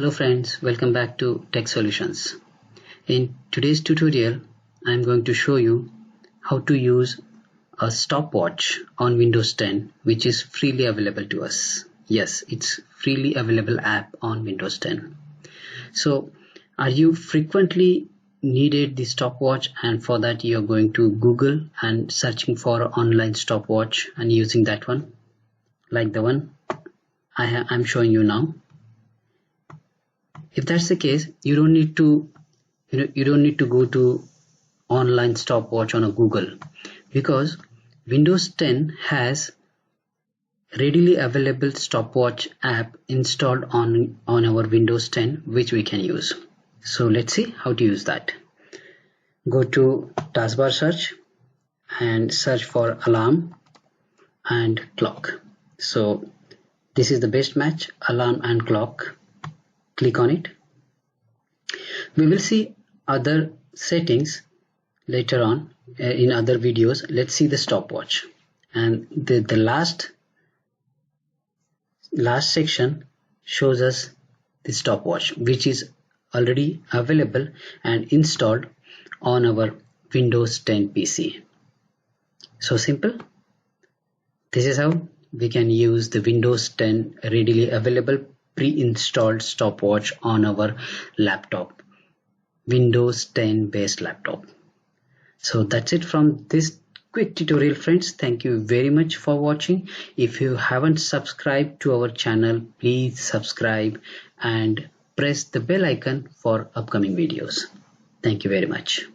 Hello friends, welcome back to Tech Solutions. In today's tutorial, I'm going to show you how to use a stopwatch on Windows 10, which is freely available to us. Yes, it's freely available app on Windows 10. So, are you frequently needed the stopwatch, and for that you're going to Google and searching for an online stopwatch and using that one, like the one I'm showing you now. If that's the case, you don't need to go to online stopwatch on a Google, because Windows 10 has readily available stopwatch app installed on our Windows 10, which we can use. So let's see how to use that. Go to taskbar search and search for alarm and clock. So this is the best match, alarm and clock. Click on it. We will see other settings later on in other videos. Let's see the stopwatch, and the last section shows us the stopwatch, which is already available and installed on our Windows 10 PC. So simple. This is how we can use the Windows 10 readily available pre-installed stopwatch on our laptop, Windows 10 based laptop. So that's it from this quick tutorial, friends. Thank you very much for watching. If you haven't subscribed to our channel, please subscribe and press the bell icon for upcoming videos. Thank you very much.